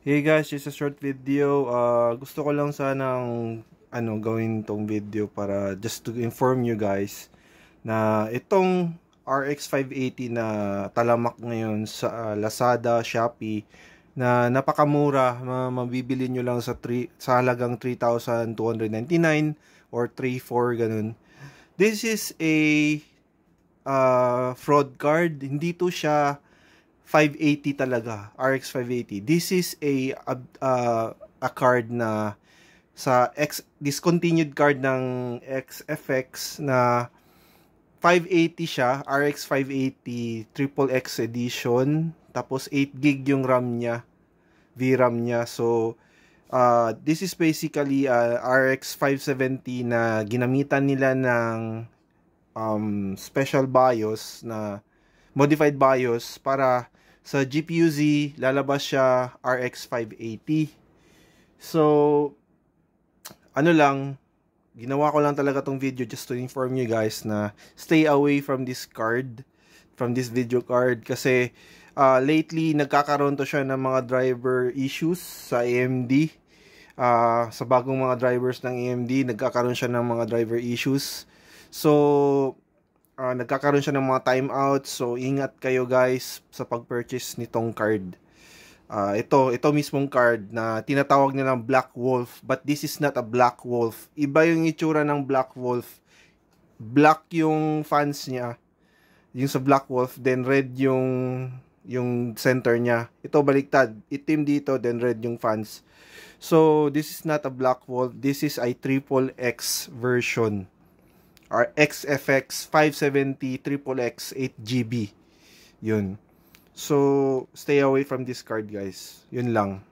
Hey guys, just a short video. Gusto ko lang sanang gawin tong video para just to inform you guys na itong RX 580 na talamak ngayon sa Lazada, Shopee na napakamura, mabibili nyo lang sa halagang 3,299 or 3,400 ganun. This is a fraud card. Hindi to siya 580 talaga, RX 580. This is a card na sa discontinued card ng XFX na 580 siya, RX 580 triple X edition, tapos 8 gig yung RAM niya, VRAM niya. So this is basically RX 570 na ginamitan nila ng special BIOS na modified BIOS para sa GPU-Z lalabas siya RX 580. So ginawa ko lang talaga tong video just to inform you guys na stay away from this card, from this video card, kasi lately nagkakaroon to siya ng mga driver issues sa AMD. Sa bagong mga drivers ng AMD, nagkakaroon siya ng mga driver issues. So nagkakaroon siya ng mga timeout. So ingat kayo guys sa pag-purchase nitong card. Ito mismong card na tinatawag nilang Black Wolf, but this is not a Black Wolf. Iba yung itsura ng Black Wolf. Black yung fans niya, yung sa Black Wolf, then red yung center niya. Ito baliktad, itim dito, then red yung fans. So this is not a Black Wolf. This is a triple X version, or XFX 570 triple X 8GB. Yun. So, stay away from this card guys. Yun lang.